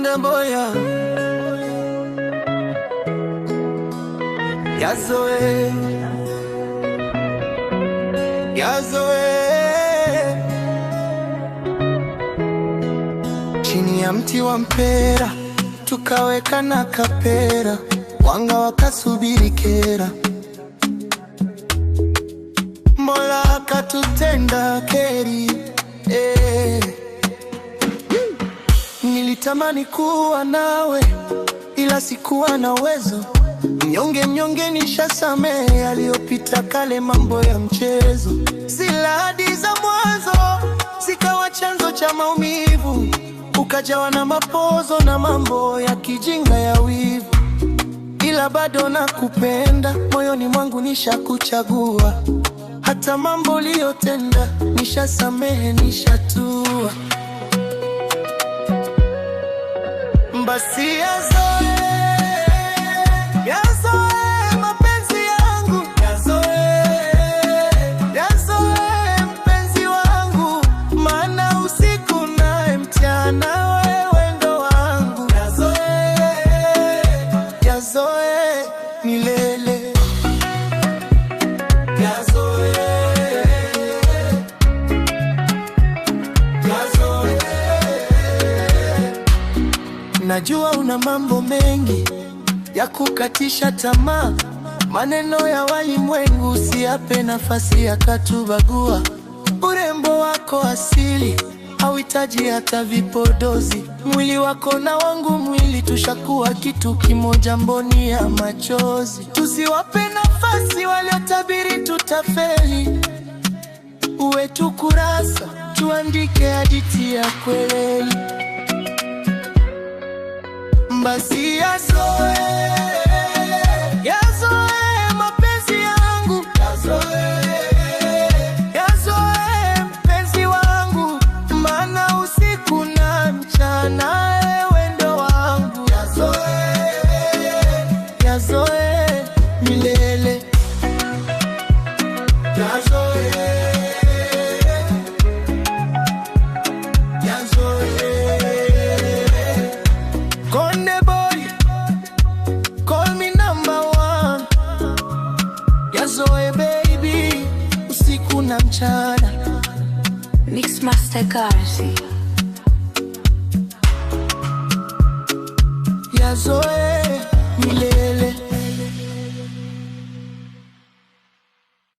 Konde Boy, yazoe, yazoe. Chini ya mti wa mpera tukaweka na kapera, wanga wakasubiri kera, Mola akatutenda kheri. Nilitamani kuwa nawe ila sikuwa na uwezo, mnyonge mnyonge nishasamehe yaliyopita kale, mambo ya mchezo. Zile ahadi za mwanzo zikawa chanzo cha maumivu, ukajawa na mapozo na mambo ya kijinga ya wivu. Ila bado nakupenda, moyoni mwangu nishakuchagua, hata mambo uliyotenda nishasamehe, nishatua. Basi yazoe, yazoe mapenzi yangu, yazoe, yazoe mpenzi wangu, maana usiku na mchana wewe ndo wangu. Yazoe, yazoe milele, yazoe, yazoe. Najua una mambo mengi ya kukatisha tamaa, maneno ya walimwengu usiyape nafasi yakatubagua. Urembo wako asili hauhitaji hata vipodozi, mwili wako na wangu mwili tushakuwa kitu kimoja, mboni ya machozi. Tusiwape nafasi waliotabiri tutafeli, uwe tu kurasa, tuandike hadithi ya kweli. Basi yazoe, yazoe mapenzi yangu, yazoe, yazoe mpenzi wangu, maana usiku na mchana wewe ndo wangu. Yazoe, yazoe milele, yazoe, yazoe. Konde Boy, call me number one. Yazoe baby, usiku na mchana. Mix Master Garzi. Yazoe.